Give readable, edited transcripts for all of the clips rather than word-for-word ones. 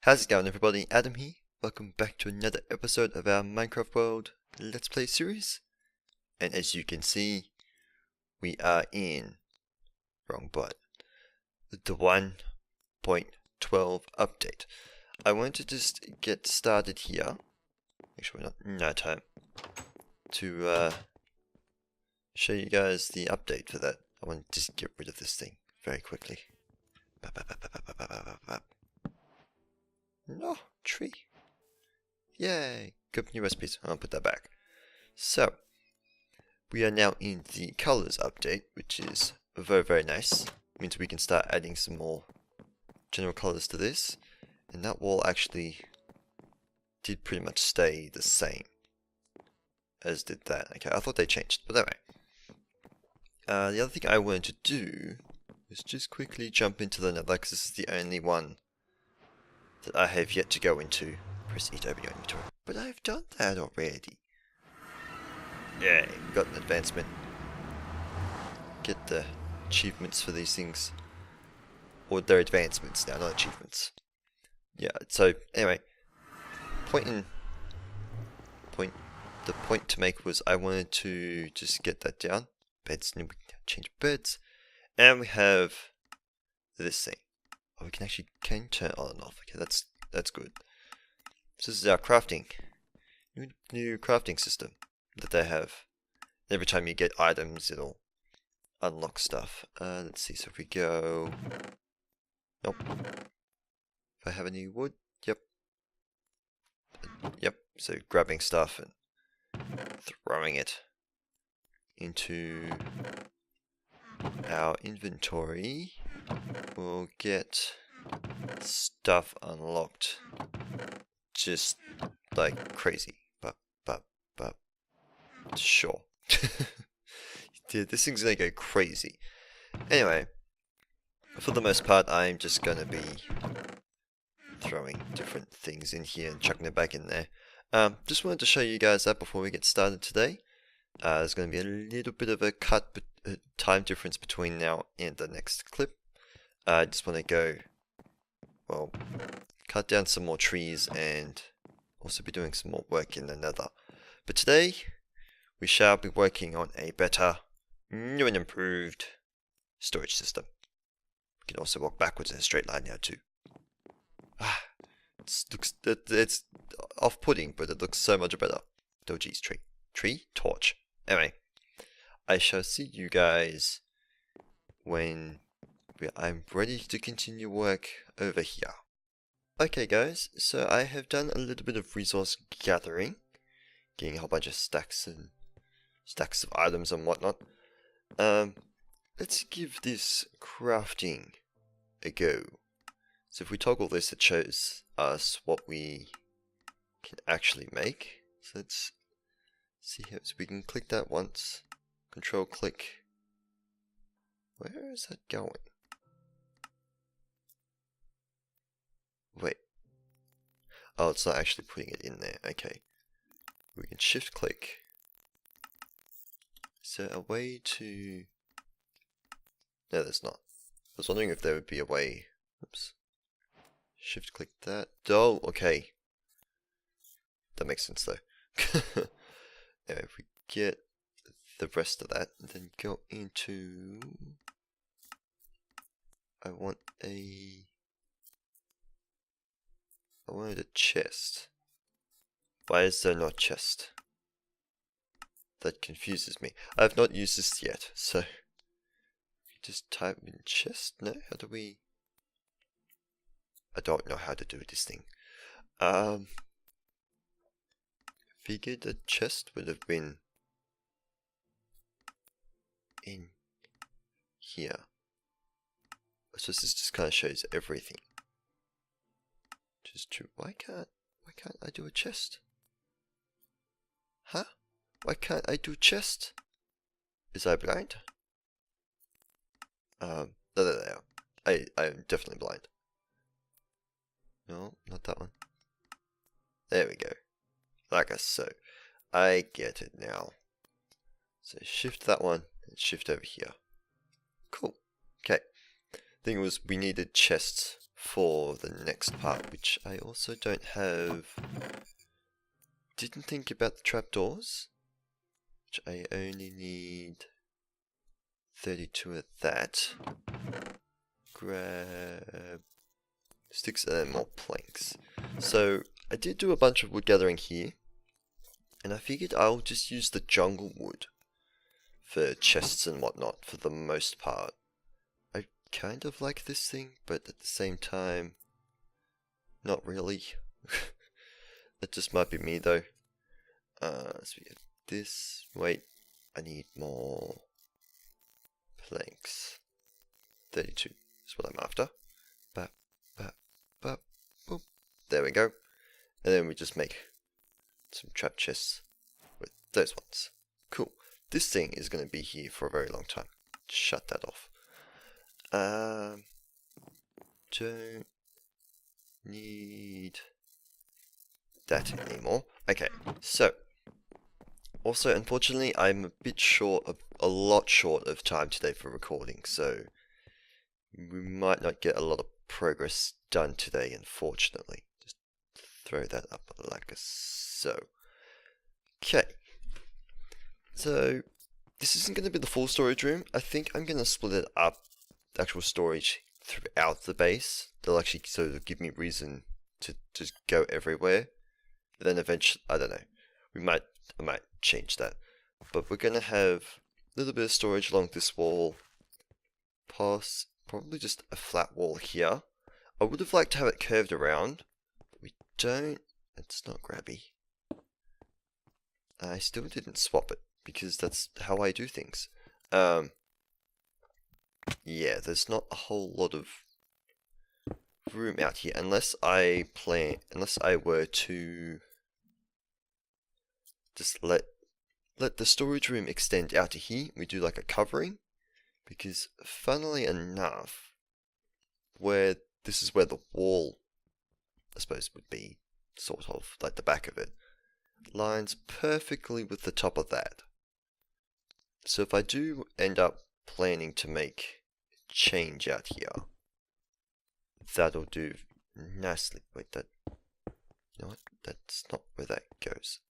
How's it going, everybody? Adam here. Welcome back to another episode of our Minecraft World Let's Play series. And as you can see, we are in the 1.12 update. I want to just get started here. Actually, no time to show you guys the update for that. I want to just get rid of this thing very quickly. No, tree. Yay, good new recipes. I'll put that back. So, we are now in the colors update, which is very, very nice. Means we can start adding some more general colors to this. And that wall actually did pretty much stay the same as did that. Okay, I thought they changed, but anyway. The other thing I wanted to do is just quickly jump into the nether, because this is the only one that I have yet to go into. Press E to open your inventory. But I've done that already. Yeah, we got an advancement. Get the achievements for these things. Or they're advancements now, not achievements. Yeah, so anyway. The point to make was I wanted to just get that down. Beds, and we can change beds. And we have this thing. Oh, we can turn on and off. Okay, that's good. So this is our crafting. New crafting system that they have. Every time you get items, it'll unlock stuff. Let's see, so if we go... Nope. If I have any wood, yep. Yep, so grabbing stuff and throwing it into our inventory will get stuff unlocked just like crazy, but sure. Dude, this thing's gonna go crazy. Anyway, for the most part, I'm just gonna be throwing different things in here and chucking it back in there. Just wanted to show you guys that before we get started today. There's going to be a little bit of a time difference between now and the next clip. I just want to go, well, cut down some more trees and also be doing some more work in the nether. But today, we shall be working on a better, new and improved storage system. We can also walk backwards in a straight line now too. It's off-putting, but it looks so much better. Oh geez, tree, torch. Anyway, I shall see you guys when I'm ready to continue work over here. Okay guys, so I have done a little bit of resource gathering, getting a whole bunch of stacks of items and whatnot. Let's give this crafting a go. So if we toggle this, it shows us what we can actually make. So let's see here. So we can click that once. Control click. Where is that going? Wait. Oh, it's not actually putting it in there. Okay. We can shift click. Is there a way to... No, there's not. I was wondering if there would be a way... Oops. Shift click that. Oh, okay. That makes sense though. Anyway, if we get the rest of that, and then go into... I wanted a chest. Why is there not chest? That confuses me. I have not used this yet, so... Just type in chest? No? How do we... I don't know how to do this thing. Figured the chest would have been in here. So this just kind of shows everything. Just true. Why can't I do a chest? Huh? Why can't I do chest? Is I blind? No. I am definitely blind. No, not that one. There we go. Like so. I get it now. So shift that one and shift over here. Cool. Okay. Thing was we needed chests for the next part, which I also don't have. Didn't think about the trapdoors, which I only need 32 of that. Grab sticks and more planks. So I did do a bunch of wood gathering here, and I figured I'll just use the jungle wood for chests and whatnot for the most part. I kind of like this thing, but at the same time, not really. That just might be me though. So we get this. Wait, I need more planks. 32 is what I'm after. Bap, bap, bap, boop. There we go. And then we just make some trap chests with those ones. Cool. This thing is going to be here for a very long time. Shut that off. Don't need that anymore. Okay, so also unfortunately I'm a bit short of a lot short of time today for recording, so we might not get a lot of progress done today, unfortunately. Just throw that up like so. Okay, so this isn't going to be the full storage room. I think I'm going to split it up, the actual storage throughout the base. They'll actually sort of give me reason to just go everywhere. Then eventually, I don't know, I might change that. But we're going to have a little bit of storage along this wall, probably just a flat wall here. I would have liked to have it curved around, but we don't. It's not grabby. I still didn't swap it, because that's how I do things. Yeah, there's not a whole lot of room out here, unless I were to just let the storage room extend out to here. We do like a covering, because funnily enough, this is where the wall, I suppose, would be, sort of like the back of it, lines perfectly with the top of that. So if I do end up planning to make a change out here, that'll do nicely. Wait, you know what? That's not where that goes.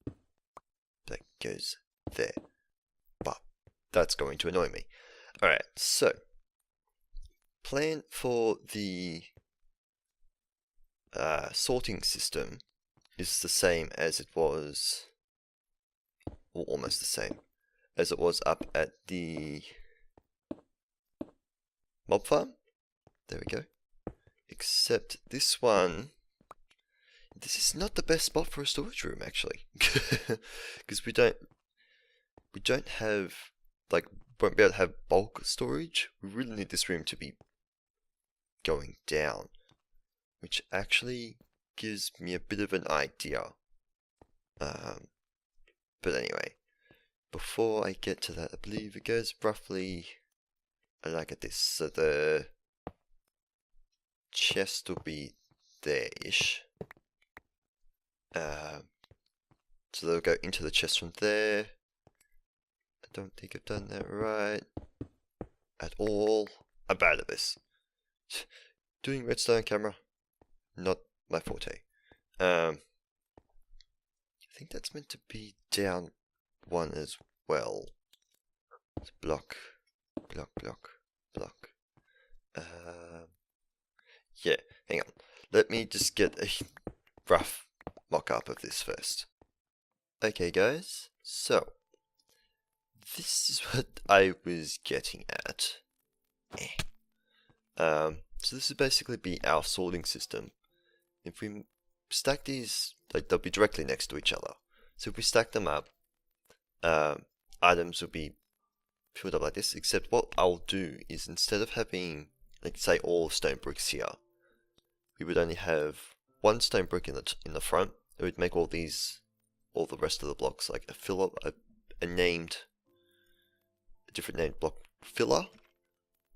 That goes there. But that's going to annoy me. Alright, so plan for the sorting system is the same as it was, or almost the same as it was up at the mob farm. There we go. Except this one, this is not the best spot for a storage room actually, because we don't have, like, won't be able to have bulk storage. We really need this room to be going down, which actually gives me a bit of an idea. But anyway, before I get to that, I believe it goes roughly like at this. So the chest will be there-ish. So they'll go into the chest from there. I don't think I've done that right at all. I'm bad at this. Doing redstone camera, not my forte. I think that's meant to be down one as well. It's block, block, block, block. Yeah, hang on. Let me just get a rough mock-up of this first. Okay guys, so this is what I was getting at. So this would basically be our sorting system. If we stack these, like, they'll be directly next to each other. So if we stack them up, items will be filled up like this, except what I'll do is, instead of having, like, say, all stone bricks here, we would only have one stone brick in the front. It would make all the rest of the blocks like a filler, a different named block filler,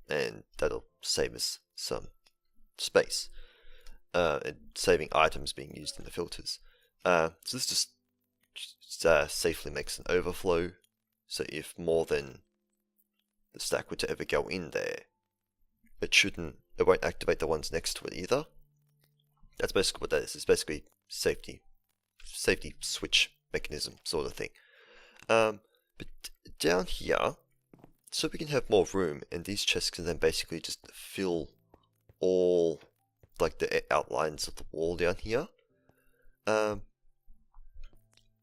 and that'll save us some space, and saving items being used in the filters. So this just safely makes an overflow, so if more than the stack were to ever go in there, it shouldn't it won't activate the ones next to it either. That's basically what that is. It's basically safety switch mechanism sort of thing. But down here, so we can have more room, and these chests can then basically just fill all like the outlines of the wall down here.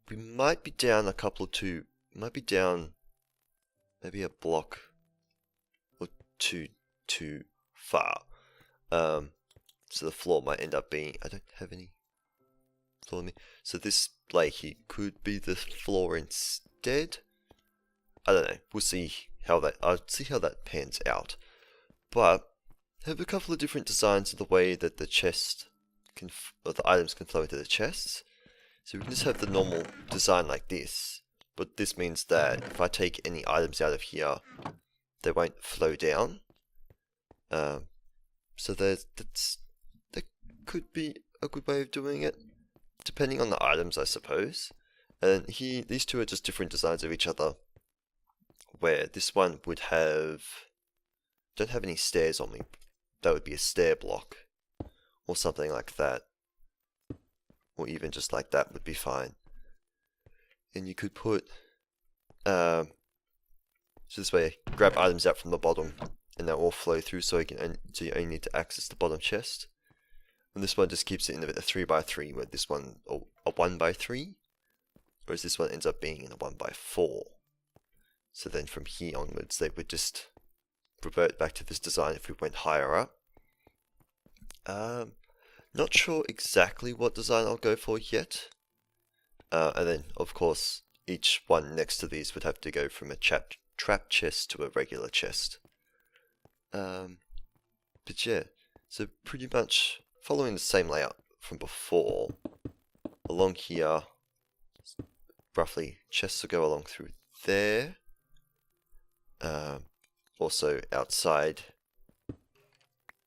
We might be down a couple of might be down maybe a block or two too far. So the floor might end up being, I don't have any floor in me. So this like here could be the floor instead. I don't know. We'll see how that pans out. But I have a couple of different designs of the way that the chest can, or the items can flow into the chests. So we can just have the normal design like this, but this means that if I take any items out of here, they won't flow down. So that could be a good way of doing it, depending on the items, I suppose. And here, these two are just different designs of each other, where this one would have, don't have any stairs on me. That would be a stair block, or something like that. Or even just like that would be fine. And you could put, so this way, grab items out from the bottom, and they'll all flow through, so you only need to access the bottom chest. And this one just keeps it in a 3x3, where this one, or a 1x3, whereas this one ends up being in a 1x4. So then from here onwards, they would just revert back to this design if we went higher up. Not sure exactly what design I'll go for yet. And then, of course, each one next to these would have to go from a trap chest to a regular chest. But yeah, so pretty much following the same layout from before. Along here, roughly, chests will go along through there. Also outside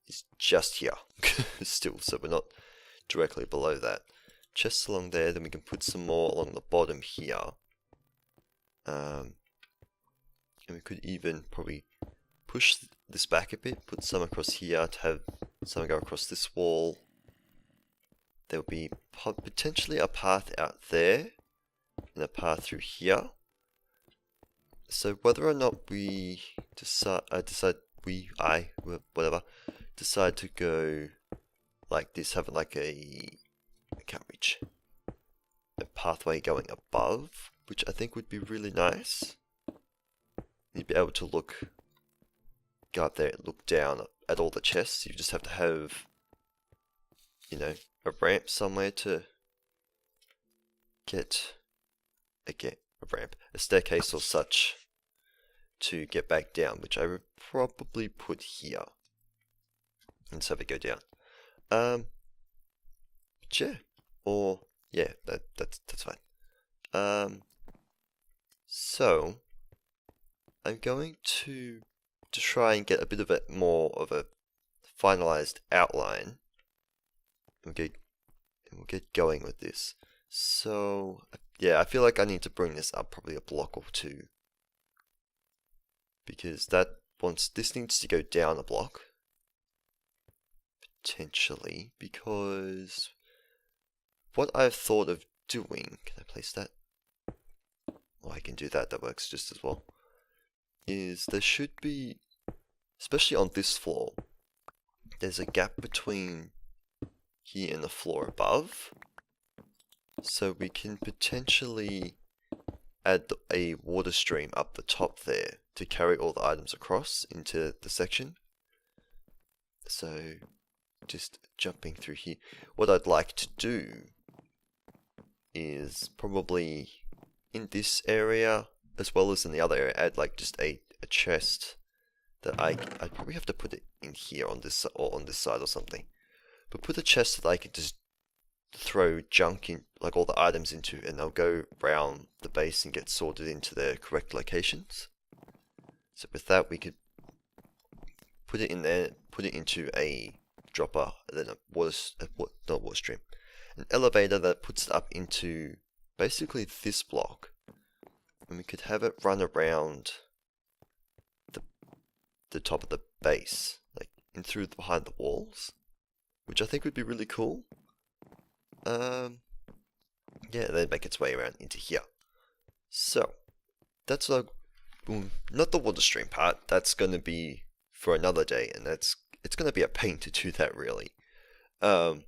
is just here still, so we're not directly below that. Chests along there, then we can put some more along the bottom here. And we could even probably push this back a bit, put some across here to have some go across this wall. There'll be potentially a path out there and a path through here. So whether or not we decide to go like this, have like I can't reach, a pathway going above, which I think would be really nice. You'd be able to go up there, look down at all the chests. You just have to have, you know, a ramp somewhere to get a staircase or such to get back down, which I would probably put here. And so we go down. Yeah, or yeah, that's fine. So I'm going to try and get a bit of more of a finalized outline. We'll get going with this. So yeah, I feel like I need to bring this up probably a block or two, because this needs to go down a block potentially, because what I've thought of doing, can I place that? Oh, I can do that, that works just as well, is there should be, especially on this floor, there's a gap between here and the floor above, so we can potentially add a water stream up the top there to carry all the items across into the section. So just jumping through here, what I'd like to do is probably in this area as well as in the other area add like just a chest that I'd probably have to put it in here on this or on this side or something, but put a chest that I could just throw junk in, like all the items into, and they'll go around the base and get sorted into their correct locations. So with that, we could put it in there, put it into a dropper, and then not water stream, an elevator that puts it up into basically this block, and we could have it run around the top of the base, like in through behind the walls, which I think would be really cool. Yeah, then make its way around into here. So, that's not the water stream part, that's going to be for another day, and it's going to be a pain to do that really. But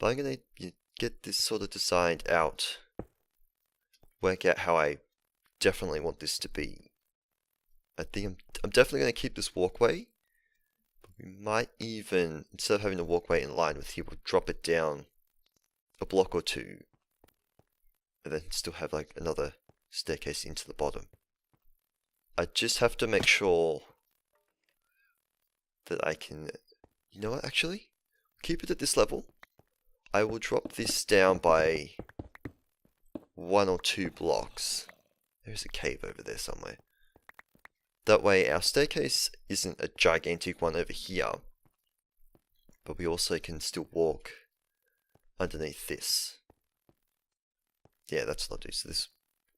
I'm going to get this sort of designed out, work out how I definitely want this to be. I think I'm definitely going to keep this walkway. We might even, instead of having the walkway in line with here, we'll drop it down a block or two, and then still have like another staircase into the bottom. I just have to make sure that I can, you know what, actually, keep it at this level. I will drop this down by 1 or 2 blocks. There's a cave over there somewhere. That way our staircase isn't a gigantic one over here, but we also can still walk underneath this. Yeah, that's what I'll do. So this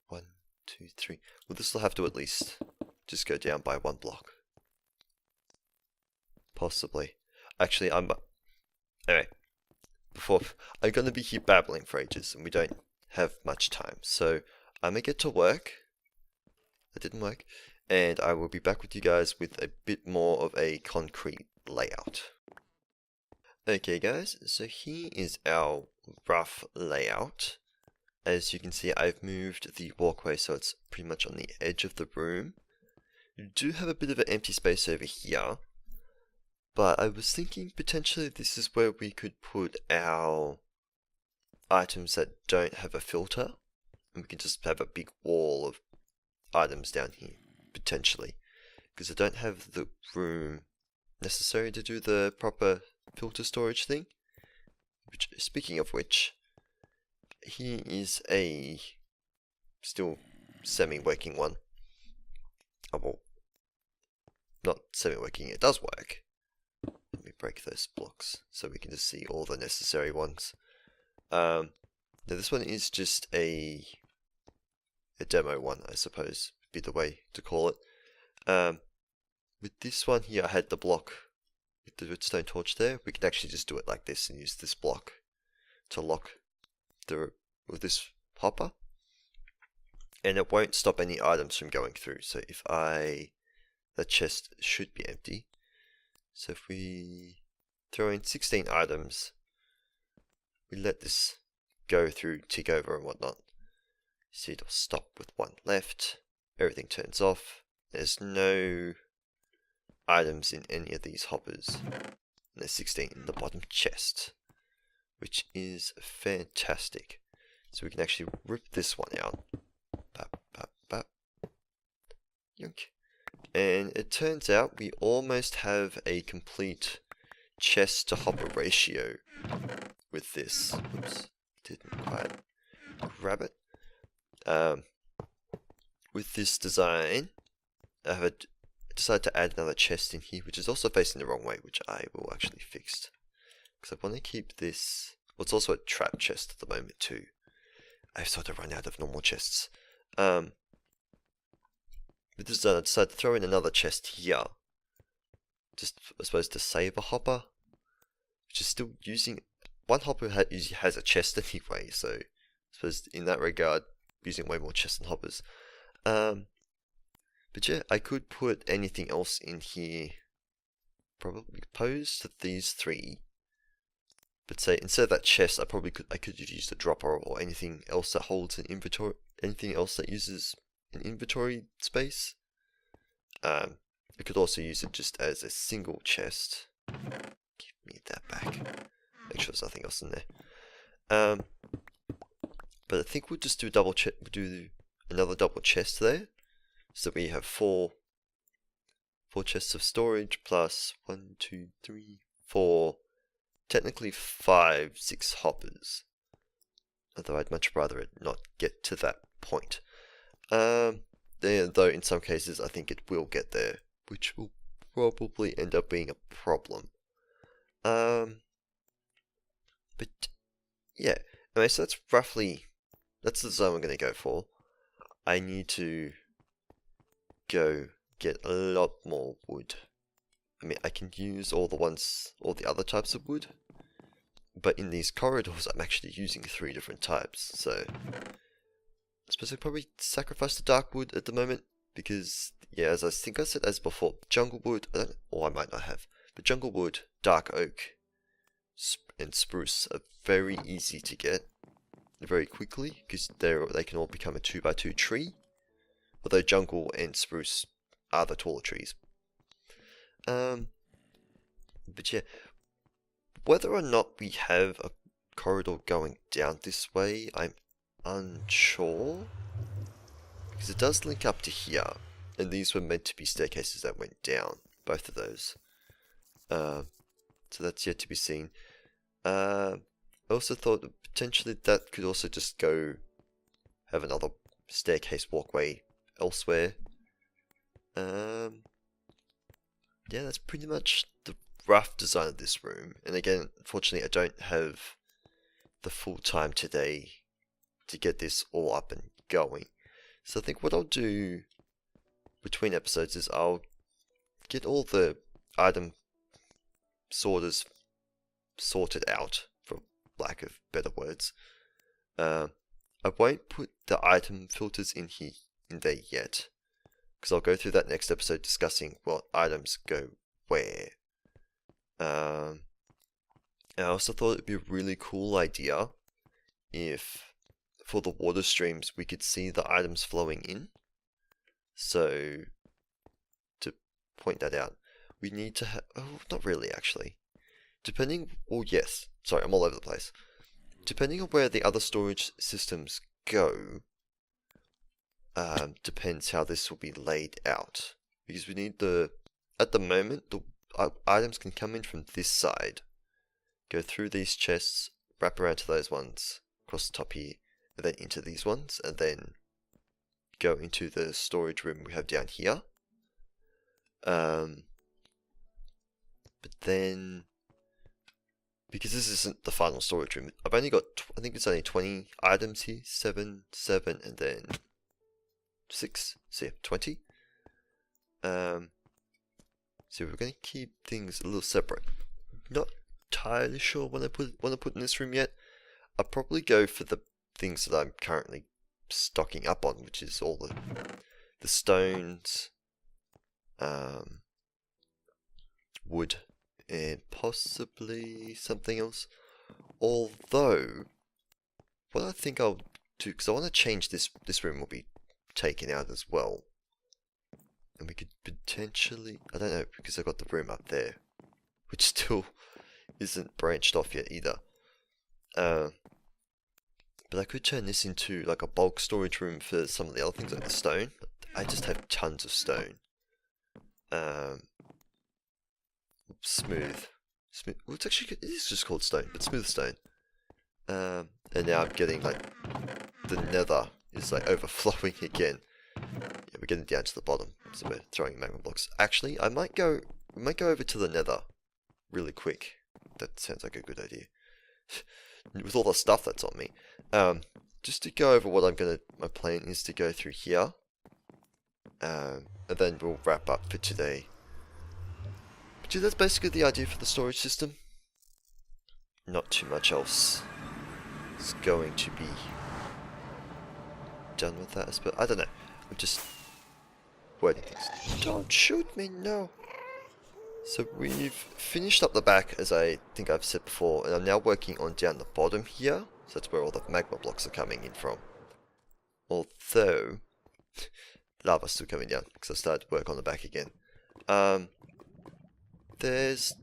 1, 2, 3. Well, this will have to at least just go down by 1 block. Possibly. Actually, anyway, I'm going to be here babbling for ages, and we don't have much time. So I'm going to get to work. That didn't work. And I will be back with you guys with a bit more of a concrete layout. Okay guys, so here is our rough layout. As you can see, I've moved the walkway so it's pretty much on the edge of the room. You do have a bit of an empty space over here, but I was thinking potentially this is where we could put our items that don't have a filter, and we can just have a big wall of items down here. Potentially, because I don't have the room necessary to do the proper filter storage thing. Which, speaking of which, here is a still semi-working one. Oh, well, not semi-working, it does work. Let me break those blocks so we can just see all the necessary ones. Now this one is just a demo one, I suppose. Be the way to call it. With this one here, I had the block with the redstone torch there. We can actually just do it like this and use this block to lock with this hopper, and it won't stop any items from going through. So if the chest should be empty. So if we throw in 16 items, we let this go through, tick over and whatnot. See, it'll stop with 1 left. Everything turns off. There's no items in any of these hoppers. And there's 16 in the bottom chest, which is fantastic. So we can actually rip this one out. Bap, bap, bap. Yoink. And it turns out we almost have a complete chest to hopper ratio with this. Oops, didn't quite grab it. With this design, I have decided to add another chest in here, which is also facing the wrong way, which I will actually fix. Because I want to keep this. Well, it's also a trap chest at the moment too. I've sort of run out of normal chests. With this design, I decided to throw in another chest here. Just, I suppose, to save a hopper, which is still using. One hopper usually has a chest anyway, so I suppose in that regard, using way more chests than hoppers. But yeah, I could put anything else in here, probably opposed to these 3. But say instead of that chest, I could have used a dropper or anything else that holds an inventory, anything else that uses an inventory space. I could also use it just as a single chest. Give me that back. Make sure there's nothing else in there. But I think we'll just do another double chest there, so we have 4 chests of storage plus 1, 2, 3, 4, technically 5, 6 hoppers. Although I'd much rather it not get to that point. Though in some cases I think it will get there, which will probably end up being a problem. But yeah, anyway, so that's the design we're going to go for. I need to go get a lot more wood. I mean, I can use all the other types of wood, but in these corridors, I'm actually using 3 different types, so I suppose I'd probably sacrifice the dark wood at the moment, because, yeah, as I think I said as before, jungle wood, or I might not have, but jungle wood, dark oak, and spruce are very easy to get very quickly, because they can all become a 2x2 tree, although jungle and spruce are the taller trees. But yeah, whether or not we have a corridor going down this way, I'm unsure, because it does link up to here, and these were meant to be staircases that went down, both of those. So that's yet to be seen. I also thought that potentially that could also just go have another staircase walkway elsewhere. Yeah, that's pretty much the rough design of this room. And again, unfortunately, I don't have the full time today to get this all up and going. So I think what I'll do between episodes is I'll get all the item sorters sorted out, for lack of better words. I won't put the item filters in there yet, because I'll go through that next episode discussing what items go where. And I also thought it'd be a really cool idea if, for the water streams, we could see the items flowing in. So, to point that out, we need to have, oh, not really actually. Yes, sorry, I'm all over the place. Depending on where the other storage systems go, depends how this will be laid out. Because we need at the moment, the items can come in from this side, go through these chests, wrap around to those ones, across the top here, and then into these ones, and then go into the storage room we have down here. But then, because this isn't the final storage room, I've only got, I think it's only 20 items here, 7, and then 6, so yeah, 20. So we're going to keep things a little separate. Not entirely sure what I want to put in this room yet. I'll probably go for the things that I'm currently stocking up on, which is all the stones, wood, and possibly something else. Although, what I think I'll do, because I want to change this room will be taken out as well. And we could potentially, I don't know, because I've got the room up there, which still isn't branched off yet either. But I could turn this into like a bulk storage room for some of the other things like the stone. I just have tons of stone. Smooth. Well, it's actually, it is just called stone, but smooth stone. And now I'm getting like, the nether is like overflowing again. Yeah, we're getting down to the bottom, so we're throwing magma blocks. Actually, we might go over to the nether really quick. That sounds like a good idea. With all the stuff that's on me. Just to go over what my plan is to go through here. And then we'll wrap up for today. But yeah, that's basically the idea for the storage system. Not too much else is going to be done with that, but I don't know. I'm just wording things. Don't shoot me, no. So we've finished up the back, as I think I've said before, and I'm now working on down the bottom here. So that's where all the magma blocks are coming in from. Although, lava's still coming down, because I started work on the back again. There's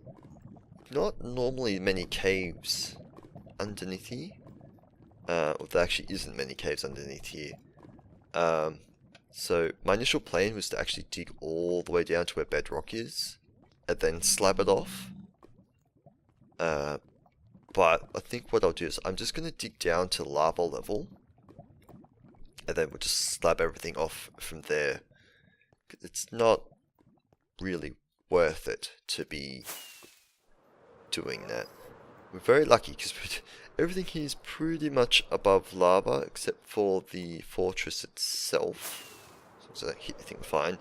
not normally many caves underneath here. Well, there actually isn't many caves underneath here. So my initial plan was to actually dig all the way down to where bedrock is, and then slab it off. But I think what I'll do is I'm just going to dig down to lava level, and then we'll just slab everything off from there. It's not really worth it to be doing that. We're very lucky because everything here is pretty much above lava except for the fortress itself. So that hit the thing fine.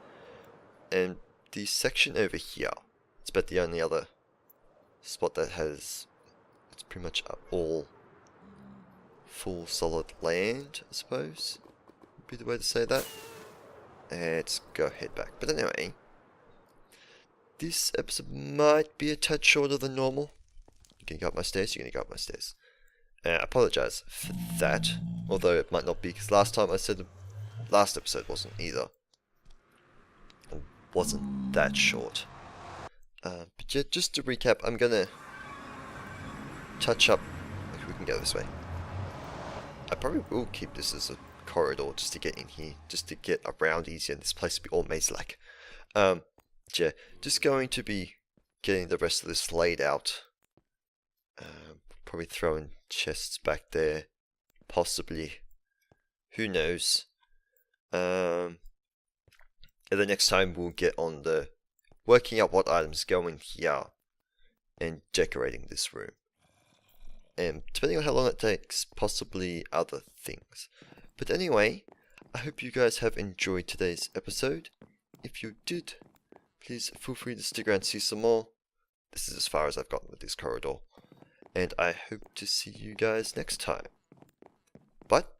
And the section over here, It's about the only other spot that has, it's pretty much all full solid land, I suppose, would be the way to say that. Let's go head back. But anyway, this episode might be a touch shorter than normal. You gonna go up my stairs? You're gonna go up my stairs. I apologize for that, although it might not be, because last time I said the last episode wasn't either. It wasn't that short. But yeah, just to recap, I'm gonna touch up. Okay, we can go this way. I probably will keep this as a corridor just to get in here, just to get around easier. This place will be all maze-like. Yeah, just going to be getting the rest of this laid out. Probably throwing chests back there, possibly. Who knows? And the next time we'll get on the working out what items go in here and decorating this room. And depending on how long it takes, possibly other things. But anyway, I hope you guys have enjoyed today's episode. If you did, please feel free to stick around and see some more. This is as far as I've gotten with this corridor. And I hope to see you guys next time. But,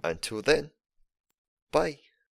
until then, bye.